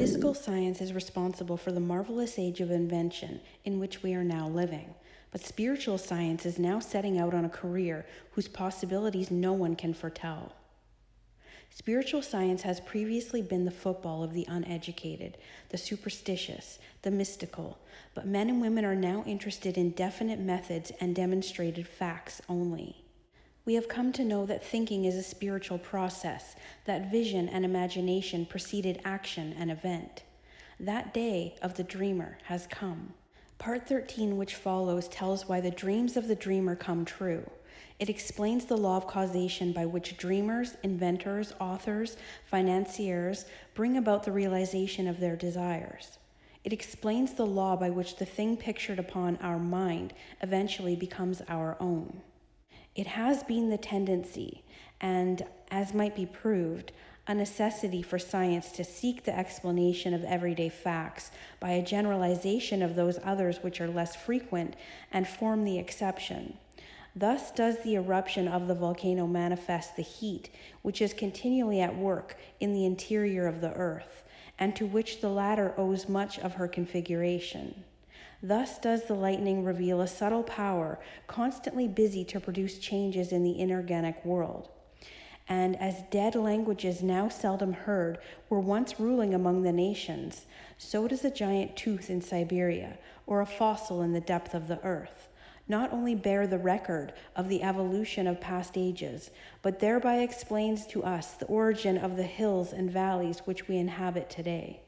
Physical science is responsible for the marvelous age of invention in which we are now living, but spiritual science is now setting out on a career whose possibilities no one can foretell. Spiritual science has previously been the football of the uneducated, the superstitious, the mystical, but men and women are now interested in definite methods and demonstrated facts only. We have come to know that thinking is a spiritual process, that vision and imagination preceded action and event. That day of the dreamer has come. Part 13, which follows, tells why the dreams of the dreamer come true. It explains the law of causation by which dreamers, inventors, authors, financiers bring about the realization of their desires. It explains the law by which the thing pictured upon our mind eventually becomes our own. It has been the tendency, and, as might be proved, a necessity for science to seek the explanation of everyday facts by a generalization of those others which are less frequent and form the exception. Thus does the eruption of the volcano manifest the heat which is continually at work in the interior of the earth, and to which the latter owes much of her configuration. Thus does the lightning reveal a subtle power constantly busy to produce changes in the inorganic world. And as dead languages now seldom heard were once ruling among the nations, so does a giant tooth in Siberia or a fossil in the depth of the earth not only bear the record of the evolution of past ages, but thereby explains to us the origin of the hills and valleys which we inhabit today.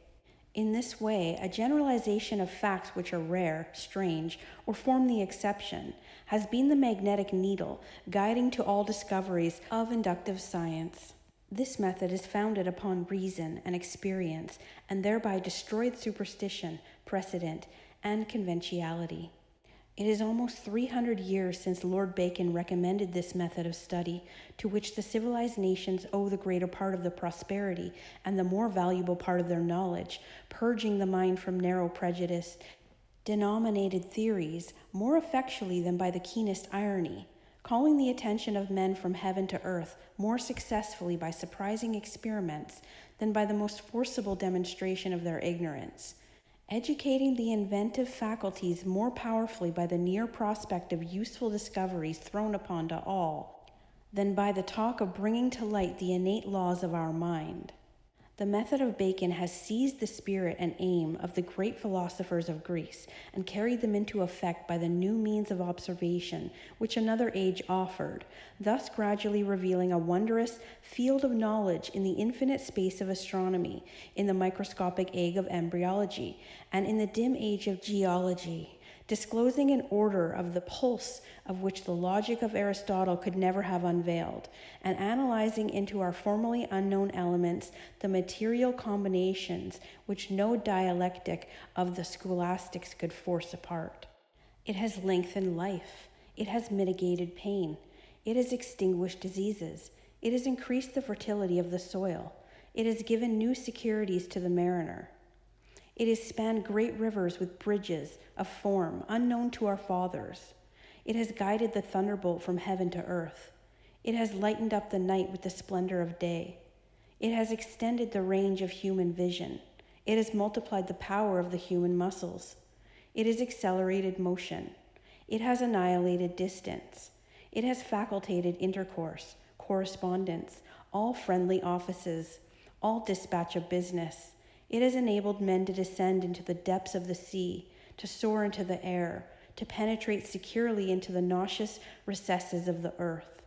In this way, a generalization of facts which are rare, strange, or form the exception has been the magnetic needle guiding to all discoveries of inductive science. This method is founded upon reason and experience, and thereby destroyed superstition, precedent, and conventionality. It is almost 300 years since Lord Bacon recommended this method of study, to which the civilized nations owe the greater part of the prosperity and the more valuable part of their knowledge, purging the mind from narrow prejudice, denominated theories more effectually than by the keenest irony, calling the attention of men from heaven to earth more successfully by surprising experiments than by the most forcible demonstration of their ignorance, educating the inventive faculties more powerfully by the near prospect of useful discoveries thrown upon to all than by the talk of bringing to light the innate laws of our mind. The method of Bacon has seized the spirit and aim of the great philosophers of Greece and carried them into effect by the new means of observation which another age offered, thus gradually revealing a wondrous field of knowledge in the infinite space of astronomy, in the microscopic egg of embryology, and in the dim age of geology, disclosing an order of the pulse of which the logic of Aristotle could never have unveiled, and analyzing into our formerly unknown elements the material combinations which no dialectic of the scholastics could force apart. It has lengthened life. It has mitigated pain. It has extinguished diseases. It has increased the fertility of the soil. It has given new securities to the mariner. It has spanned great rivers with bridges of form unknown to our fathers. It has guided the thunderbolt from heaven to earth. It has lightened up the night with the splendor of day. It has extended the range of human vision. It has multiplied the power of the human muscles. It has accelerated motion. It has annihilated distance. It has facultated intercourse, correspondence, all friendly offices, all dispatch of business. It has enabled men to descend into the depths of the sea, to soar into the air, to penetrate securely into the nauseous recesses of the earth.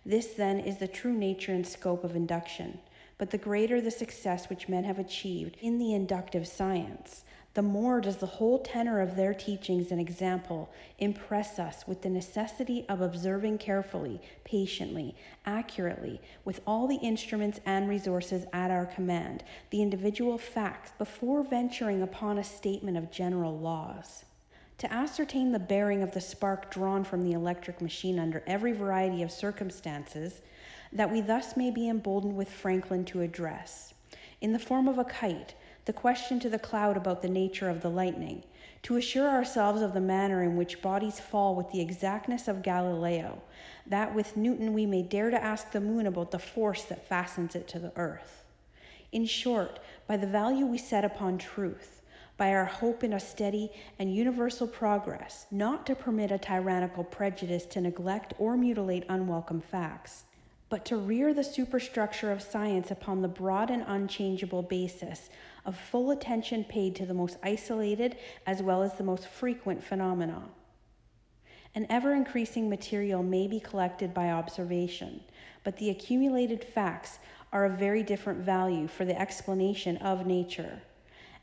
This, then, is the true nature and scope of induction, but the greater the success which men have achieved in the inductive science, the more does the whole tenor of their teachings and example impress us with the necessity of observing carefully, patiently, accurately, with all the instruments and resources at our command, the individual facts before venturing upon a statement of general laws. To ascertain the bearing of the spark drawn from the electric machine under every variety of circumstances, that we thus may be emboldened with Franklin to address, in the form of a kite, the question to the cloud about the nature of the lightning, to assure ourselves of the manner in which bodies fall with the exactness of Galileo, that with Newton we may dare to ask the moon about the force that fastens it to the earth. In short, by the value we set upon truth, by our hope in a steady and universal progress, not to permit a tyrannical prejudice to neglect or mutilate unwelcome facts, but to rear the superstructure of science upon the broad and unchangeable basis of full attention paid to the most isolated as well as the most frequent phenomena. An ever-increasing material may be collected by observation, but the accumulated facts are of very different value for the explanation of nature.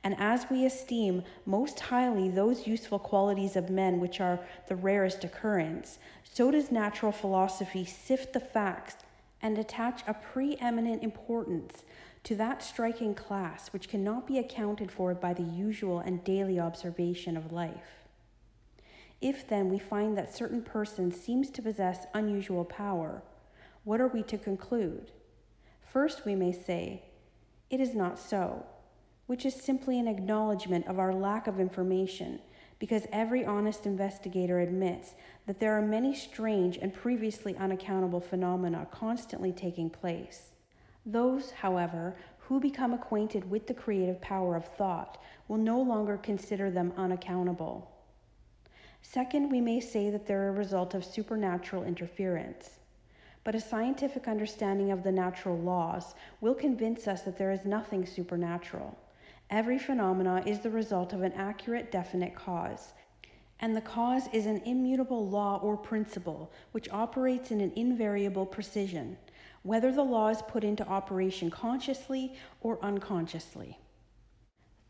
And as we esteem most highly those useful qualities of men which are the rarest occurrence, so does natural philosophy sift the facts and attach a preeminent importance to that striking class which cannot be accounted for by the usual and daily observation of life. If then we find that certain persons seems to possess unusual power, what are we to conclude? First we may say, it is not so, which is simply an acknowledgement of our lack of information, because every honest investigator admits that there are many strange and previously unaccountable phenomena constantly taking place. Those, however, who become acquainted with the creative power of thought will no longer consider them unaccountable. Second, we may say that they're a result of supernatural interference. But a scientific understanding of the natural laws will convince us that there is nothing supernatural. Every phenomena is the result of an accurate, definite cause, and the cause is an immutable law or principle which operates in an invariable precision, whether the law is put into operation consciously or unconsciously.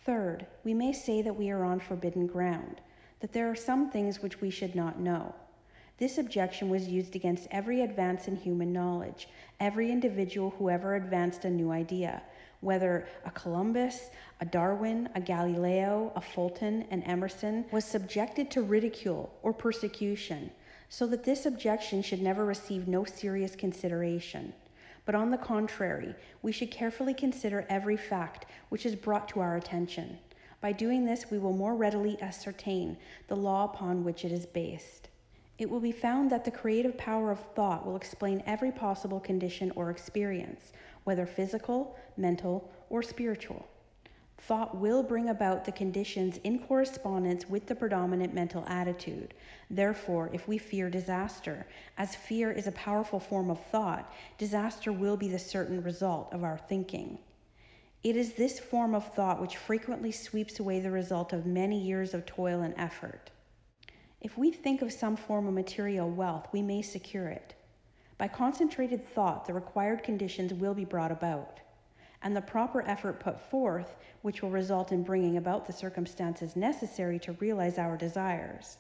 Third, we may say that we are on forbidden ground, that there are some things which we should not know. This objection was used against every advance in human knowledge, every individual who ever advanced a new idea, whether a Columbus, a Darwin, a Galileo, a Fulton, an Emerson, was subjected to ridicule or persecution, so that this objection should never receive no serious consideration. But on the contrary, we should carefully consider every fact which is brought to our attention. By doing this, we will more readily ascertain the law upon which it is based. It will be found that the creative power of thought will explain every possible condition or experience, whether physical, mental, or spiritual. Thought will bring about the conditions in correspondence with the predominant mental attitude. Therefore, if we fear disaster, as fear is a powerful form of thought, disaster will be the certain result of our thinking. It is this form of thought which frequently sweeps away the result of many years of toil and effort. If we think of some form of material wealth, we may secure it. By concentrated thought, the required conditions will be brought about, and the proper effort put forth, which will result in bringing about the circumstances necessary to realize our desires.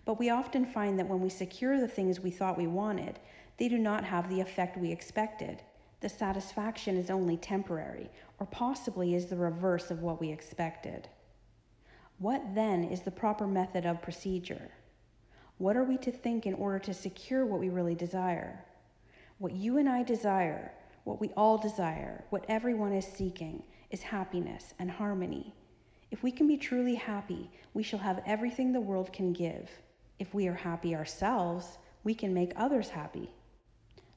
But we often find that when we secure the things we thought we wanted, they do not have the effect we expected. The satisfaction is only temporary, or possibly is the reverse of what we expected. What then is the proper method of procedure? What are we to think in order to secure what we really desire? What you and I desire, what we all desire, what everyone is seeking, is happiness and harmony. If we can be truly happy, we shall have everything the world can give. If we are happy ourselves, we can make others happy.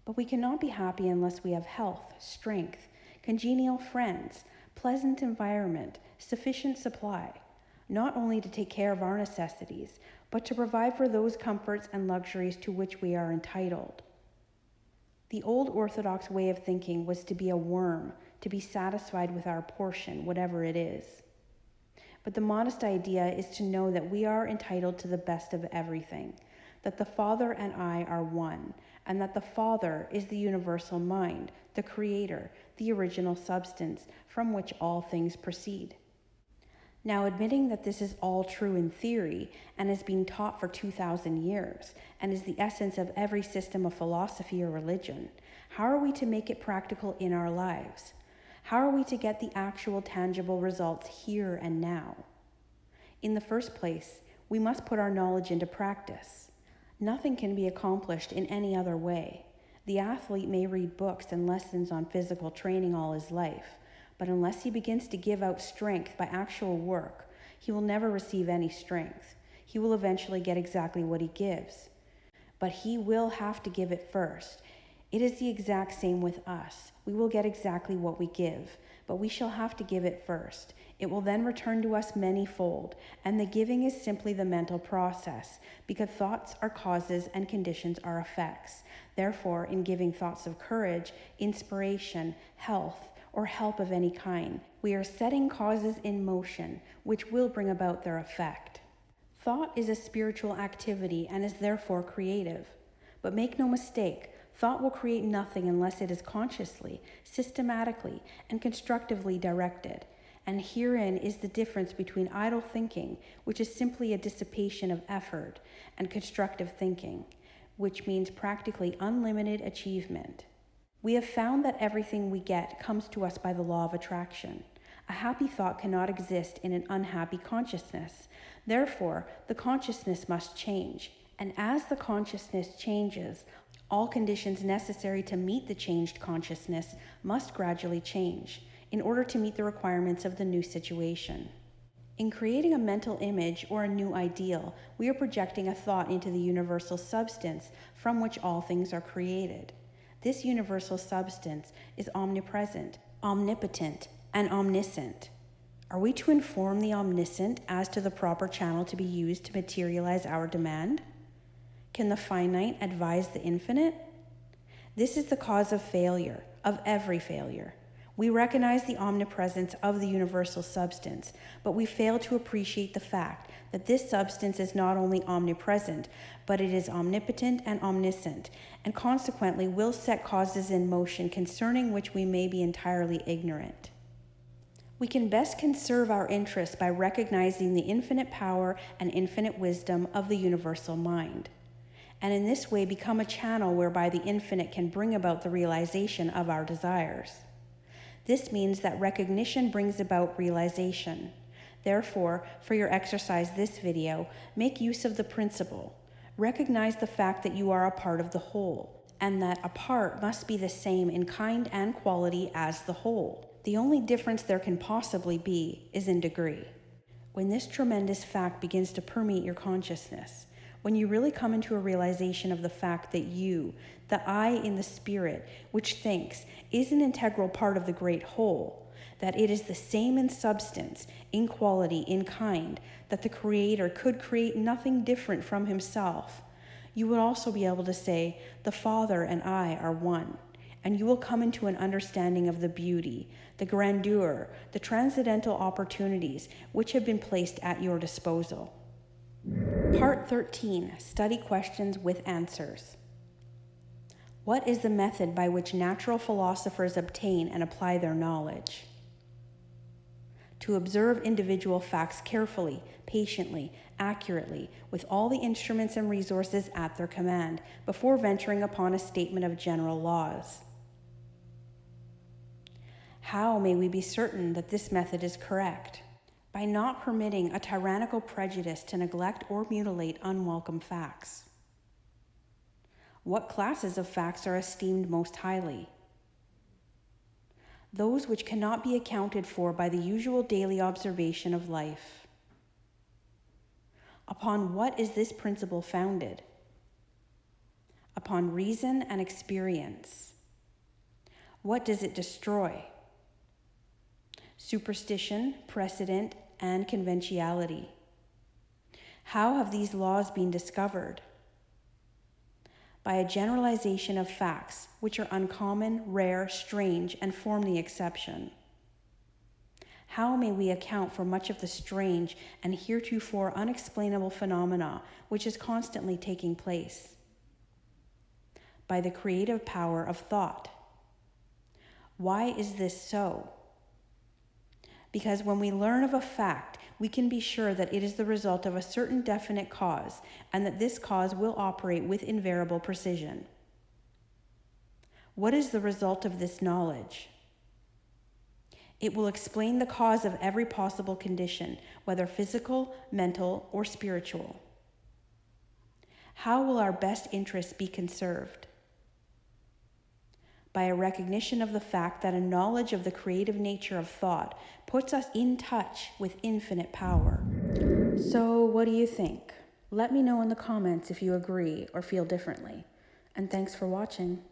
But we cannot be happy unless we have health, strength, congenial friends, pleasant environment, sufficient supply, not only to take care of our necessities, but to provide for those comforts and luxuries to which we are entitled. The old orthodox way of thinking was to be a worm, to be satisfied with our portion, whatever it is. But the modest idea is to know that we are entitled to the best of everything, that the Father and I are one, and that the Father is the universal mind, the Creator, the original substance from which all things proceed. Now, admitting that this is all true in theory and has been taught for 2,000 years and is the essence of every system of philosophy or religion, how are we to make it practical in our lives? How are we to get the actual tangible results here and now? In the first place, we must put our knowledge into practice. Nothing can be accomplished in any other way. The athlete may read books and lessons on physical training all his life, but unless he begins to give out strength by actual work, he will never receive any strength. He will eventually get exactly what he gives. But he will have to give it first. It is the exact same with us. We will get exactly what we give, but we shall have to give it first. It will then return to us many-fold, and the giving is simply the mental process, because thoughts are causes and conditions are effects. Therefore, in giving thoughts of courage, inspiration, health, or help of any kind, we are setting causes in motion, which will bring about their effect. Thought is a spiritual activity and is therefore creative. But make no mistake, thought will create nothing unless it is consciously, systematically, and constructively directed. And herein is the difference between idle thinking, which is simply a dissipation of effort, and constructive thinking, which means practically unlimited achievement. We have found that everything we get comes to us by the law of attraction. A happy thought cannot exist in an unhappy consciousness. Therefore, the consciousness must change. And as the consciousness changes, all conditions necessary to meet the changed consciousness must gradually change in order to meet the requirements of the new situation. In creating a mental image or a new ideal, we are projecting a thought into the universal substance from which all things are created. This universal substance is omnipresent, omnipotent, and omniscient. Are we to inform the omniscient as to the proper channel to be used to materialize our demand? Can the finite advise the infinite? This is the cause of failure, of every failure. We recognize the omnipresence of the universal substance, but we fail to appreciate the fact that this substance is not only omnipresent, but it is omnipotent and omniscient, and consequently will set causes in motion concerning which we may be entirely ignorant. We can best conserve our interests by recognizing the infinite power and infinite wisdom of the universal mind, and in this way become a channel whereby the infinite can bring about the realization of our desires. This means that recognition brings about realization. Therefore, for your exercise this video, make use of the principle. Recognize the fact that you are a part of the whole, and that a part must be the same in kind and quality as the whole. The only difference there can possibly be is in degree. When this tremendous fact begins to permeate your consciousness, when you really come into a realization of the fact that you, the I in the spirit, which thinks, is an integral part of the great whole, that it is the same in substance, in quality, in kind, that the Creator could create nothing different from himself, you will also be able to say, the Father and I are one, and you will come into an understanding of the beauty, the grandeur, the transcendental opportunities which have been placed at your disposal. Part 13. Study questions with answers. What is the method by which natural philosophers obtain and apply their knowledge? To observe individual facts carefully, patiently, accurately, with all the instruments and resources at their command, before venturing upon a statement of general laws. How may we be certain that this method is correct? By not permitting a tyrannical prejudice to neglect or mutilate unwelcome facts. What classes of facts are esteemed most highly? Those which cannot be accounted for by the usual daily observation of life. Upon what is this principle founded? Upon reason and experience. What does it destroy? Superstition, precedent, and conventionality. How have these laws been discovered? By a generalization of facts, which are uncommon, rare, strange, and form the exception. How may we account for much of the strange and heretofore unexplainable phenomena which is constantly taking place? By the creative power of thought. Why is this so? Because when we learn of a fact, we can be sure that it is the result of a certain definite cause, and that this cause will operate with invariable precision. What is the result of this knowledge? It will explain the cause of every possible condition, whether physical, mental, or spiritual. How will our best interests be conserved? By a recognition of the fact that a knowledge of the creative nature of thought puts us in touch with infinite power. So, what do you think? Let me know in the comments if you agree or feel differently. And thanks for watching.